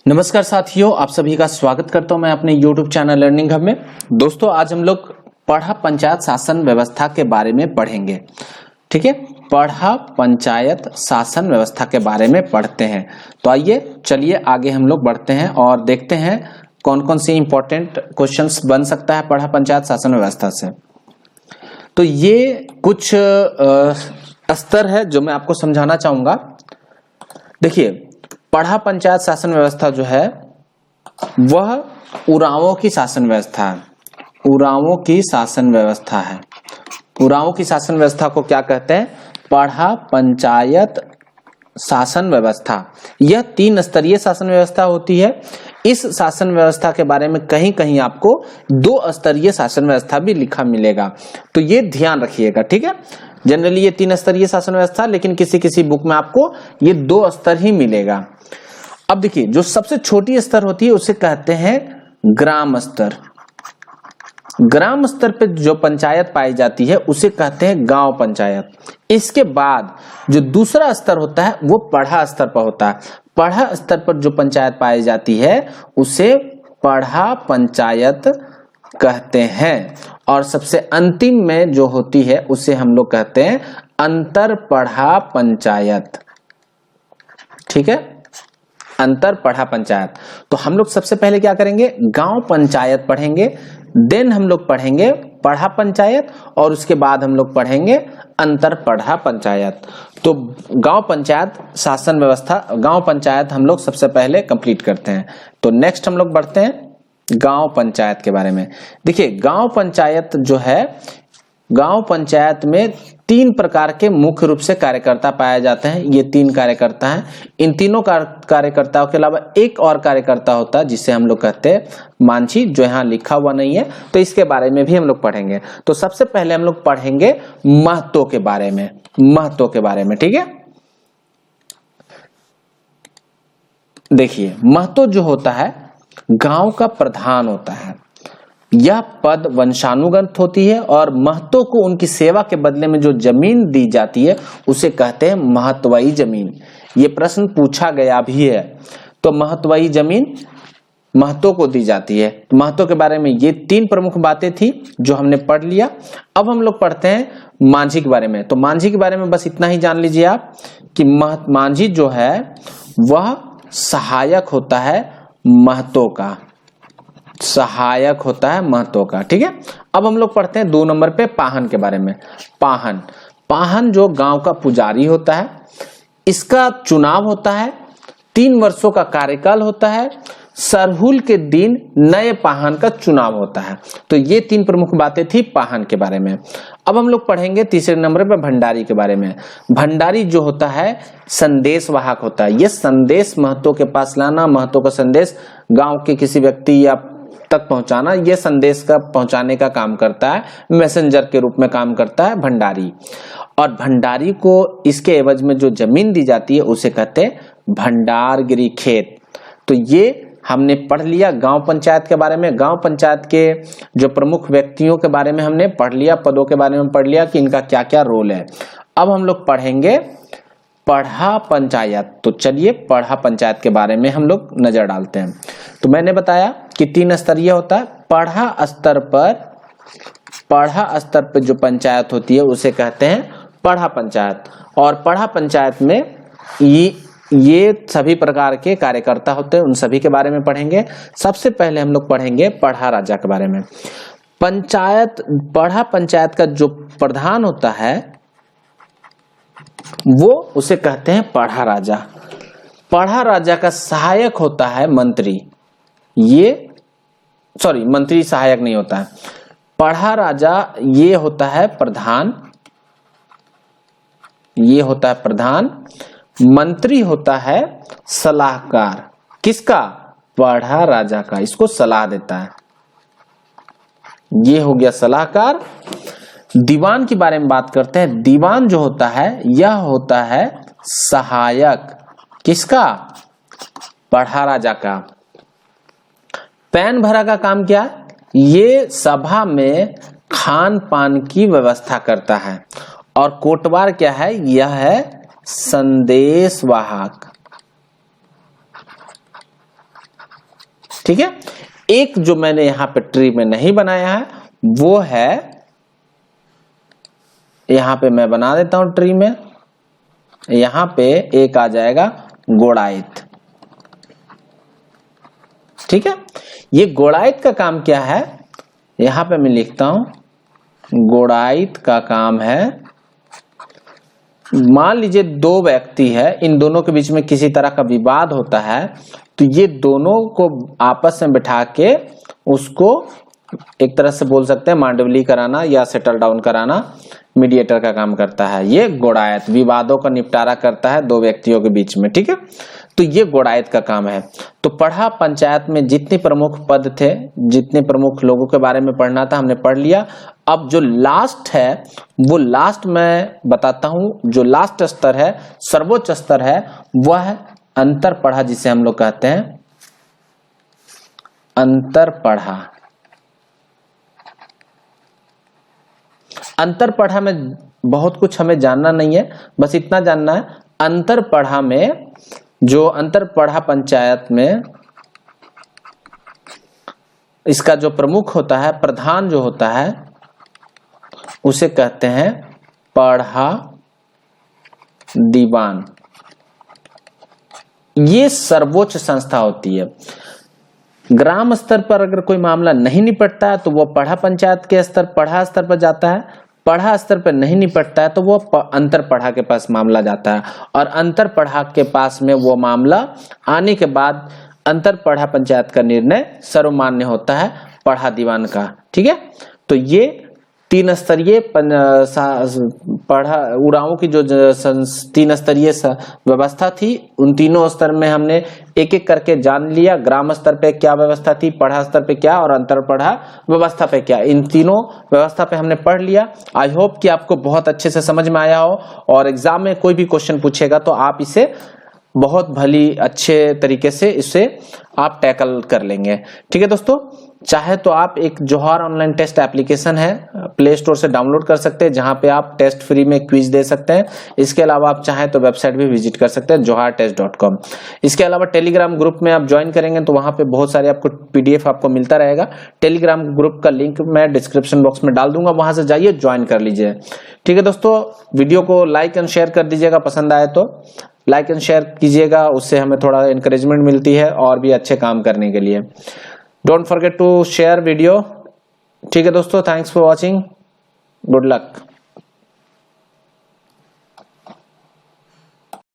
नमस्कार साथियों, आप सभी का स्वागत करता हूं मैं अपने YouTube चैनल लर्निंग हब में। दोस्तों, आज हम लोग पढ़ा पंचायत शासन व्यवस्था के बारे में पढ़ेंगे। ठीक है, पढ़ा पंचायत शासन व्यवस्था के बारे में पढ़ते हैं। तो आइए चलिए आगे हम लोग बढ़ते हैं और देखते हैं कौन कौन से इंपॉर्टेंट क्वेश्चंस बन सकता है पढ़ा पंचायत शासन व्यवस्था से। तो ये कुछ स्तर है जो मैं आपको समझाना चाहूंगा। देखिए, पढ़ा पंचायत शासन व्यवस्था जो है वह उरांवों की शासन व्यवस्था है। उरांवों की शासन व्यवस्था है। उरांवों की शासन व्यवस्था को क्या कहते हैं? पढ़ा पंचायत शासन व्यवस्था। यह 3 स्तरीय शासन व्यवस्था होती है। इस शासन व्यवस्था के बारे में कहीं कहीं आपको 2 स्तरीय शासन व्यवस्था भी लिखा मिलेगा, तो ये ध्यान रखिएगा। ठीक है, जनरली ये 3 स्तरीय शासन व्यवस्था, लेकिन किसी किसी बुक में आपको ये 2 स्तर ही मिलेगा। अब देखिए, जो सबसे छोटी स्तर होती है उसे कहते हैं ग्राम स्तर। ग्राम स्तर पे जो पंचायत पाई जाती है उसे कहते हैं गांव पंचायत। इसके बाद जो दूसरा स्तर होता है वो पढ़ा स्तर पर होता है। पढ़ा स्तर पर जो पंचायत पाई जाती है उसे पढ़ा पंचायत कहते हैं। और सबसे अंतिम में जो होती है उसे हम लोग कहते हैं अंतर पढ़ा पंचायत। ठीक है, अंतर पढ़ा पंचायत। तो हम लोग सबसे पहले क्या करेंगे? गांव पंचायत पढ़ेंगे, देन हम लोग पढ़ेंगे पढ़ा पंचायत, और उसके बाद हम लोग पढ़ेंगे अंतर पढ़ा पंचायत। तो गांव पंचायत शासन व्यवस्था, गांव पंचायत हम लोग सबसे पहले कंप्लीट करते हैं। तो नेक्स्ट हम लोग बढ़ते हैं गांव पंचायत के बारे में। देखिए, गांव पंचायत जो है, गांव पंचायत में 3 प्रकार के मुख्य रूप से कार्यकर्ता पाए जाते हैं। ये 3 कार्यकर्ता हैं। इन तीनों कार्यकर्ताओं के अलावा एक और कार्यकर्ता होता है जिसे हम लोग कहते हैं मांझी, जो यहाँ लिखा हुआ नहीं है, तो इसके बारे में भी हम लोग पढ़ेंगे। तो सबसे पहले हम लोग पढ़ेंगे महतो के बारे में। महतो के बारे में, ठीक है। देखिए, महतो जो होता है गांव का प्रधान होता है। यह पद वंशानुगत होती है और महतो को उनकी सेवा के बदले में जो जमीन दी जाती है उसे कहते हैं महतवाई जमीन। ये प्रश्न पूछा गया भी है। तो महतवाई जमीन महतो को दी जाती है। तो महतो के बारे में ये 3 प्रमुख बातें थी जो हमने पढ़ लिया। अब हम लोग पढ़ते हैं मांझी के बारे में। तो मांझी के बारे में बस इतना ही जान लीजिए आप कि मांझी जो है वह सहायक होता है महतो का। सहायक होता है महतो का। ठीक है, अब हम लोग पढ़ते हैं 2 नंबर पे पाहन के बारे में। पाहन, पाहन जो गांव का पुजारी होता है, इसका चुनाव होता है, 3 वर्षों का कार्यकाल होता है। सरहुल के दिन नए पाहन का चुनाव होता है। तो ये 3 प्रमुख बातें थी पाहन के बारे में। अब हम लोग पढ़ेंगे तीसरे नंबर पे भंडारी के बारे में। भंडारी जो होता है संदेश वाहक होता है। ये संदेश महतो के पास लाना, महतो का संदेश गांव के किसी व्यक्ति या तक पहुंचाना, ये संदेश का पहुंचाने का काम करता है। मैसेंजर के रूप में काम करता है भंडारी। और भंडारी को इसके एवज में जो जमीन दी जाती है उसे कहते हैं भंडारगिरी खेत। तो ये हमने पढ़ लिया गांव पंचायत के बारे में। गांव पंचायत के जो प्रमुख व्यक्तियों के बारे में हमने पढ़ लिया, पदों के बारे में पढ़ लिया कि इनका क्या क्या रोल है। अब हम लोग पढ़ेंगे पढ़ा पंचायत। तो चलिए पढ़ा पंचायत के बारे में हम लोग नजर डालते हैं। तो मैंने बताया कि 3 स्तरीय होता है। पढ़ा स्तर पर जो पंचायत होती है उसे कहते हैं पढ़ा पंचायत। और पढ़ा पंचायत में ये सभी प्रकार के कार्यकर्ता होते हैं, उन सभी के बारे में पढ़ेंगे। सबसे पहले हम लोग पढ़ेंगे पढ़ा राजा के बारे में। पढ़ा पंचायत का जो प्रधान होता है वो उसे कहते हैं पढ़ा राजा। पढ़ा राजा का सहायक होता है मंत्री। मंत्री सहायक नहीं होता है। पढ़ा राजा ये होता है प्रधान, ये होता है प्रधान। मंत्री होता है सलाहकार। किसका? पढ़ा राजा का। इसको सलाह देता है। ये हो गया सलाहकार। दीवान के बारे में बात करते हैं। दीवान जो होता है यह होता है सहायक। किसका? पढ़ा राजा का। पैन भरा का काम क्या? ये सभा में खान पान की व्यवस्था करता है। और कोटवार क्या है? यह है संदेश वाहक। ठीक है। एक जो मैंने यहाँ पे ट्री में नहीं बनाया है वो है, यहाँ पे मैं बना देता हूं ट्री में, यहाँ पे एक आ जाएगा गोड़ाइत। ठीक है, ये गोड़ाइत का काम क्या है, यहां पे मैं लिखता हूं, गोड़ाइत का काम है, मान लीजिए दो व्यक्ति है, इन दोनों के बीच में किसी तरह का विवाद होता है, तो ये दोनों को आपस में बिठा के उसको एक तरह से बोल सकते हैं मांडवली कराना या सेटल डाउन कराना, मीडिएटर का काम करता है। ये गोड़ायत विवादों का निपटारा करता है दो व्यक्तियों के बीच में। ठीक है, तो ये गोड़ायत का काम है। तो पढ़ा पंचायत में जितने प्रमुख पद थे, जितने प्रमुख लोगों के बारे में पढ़ना था हमने पढ़ लिया। अब जो लास्ट है वो लास्ट मैं बताता हूं, जो लास्ट स्तर है, सर्वोच्च स्तर है, वह है अंतर पढ़ा, जिसे हम लोग कहते हैं अंतर पढ़ा। अंतर पढ़ा में बहुत कुछ हमें जानना नहीं है, बस इतना जानना है, अंतर पढ़ा में जो अंतर पढ़ा पंचायत में इसका जो प्रमुख होता है, प्रधान जो होता है, उसे कहते हैं पढ़ा दीवान। ये सर्वोच्च संस्था होती है। ग्राम स्तर पर अगर कोई मामला नहीं निपटता है तो वो पढ़ा पंचायत के स्तर, पढ़ा स्तर पर जाता है। पढ़ा स्तर पर नहीं निपटता है तो वो अंतर पढ़ा के पास मामला जाता है, और अंतर पढ़ा के पास में वो मामला आने के बाद अंतर पढ़ा पंचायत का निर्णय सर्वमान्य होता है पढ़ा दीवान का। ठीक है, तो ये तीन स्तरीय पढ़ा उड़ाओं की जो तीन स्तरीय व्यवस्था थी, उन तीनों स्तर में हमने एक एक करके जान लिया। ग्राम स्तर पे क्या व्यवस्था थी, पढ़ा स्तर पे क्या, और अंतर पढ़ा व्यवस्था पे क्या, इन तीनों व्यवस्था पे हमने पढ़ लिया। आई होप कि आपको बहुत अच्छे से समझ में आया हो, और एग्जाम में कोई भी क्वेश्चन पूछेगा तो आप इसे बहुत भली अच्छे तरीके से इसे आप टैकल कर लेंगे। ठीक है दोस्तों, चाहे तो आप एक जोहार ऑनलाइन टेस्ट एप्लीकेशन है, प्ले स्टोर से डाउनलोड कर सकते हैं, जहां पे आप टेस्ट फ्री में क्विज दे सकते हैं। इसके अलावा आप चाहें तो वेबसाइट भी विजिट कर सकते हैं johartest.com। इसके अलावा टेलीग्राम ग्रुप में आप ज्वाइन करेंगे तो वहां पे बहुत सारे आपको पीडीएफ आपको मिलता रहेगा। टेलीग्राम ग्रुप का लिंक मैं डिस्क्रिप्शन बॉक्स में डाल दूंगा, वहां से जाइए, ज्वाइन कर लीजिए। ठीक है दोस्तों, वीडियो को लाइक एंड शेयर कर दीजिएगा, पसंद आए तो लाइक एंड शेयर कीजिएगा, उससे हमें थोड़ा एनकरेजमेंट मिलती है और भी अच्छे काम करने के लिए। Don't forget to share video. ठीक है दोस्तों, thanks for watching, good luck.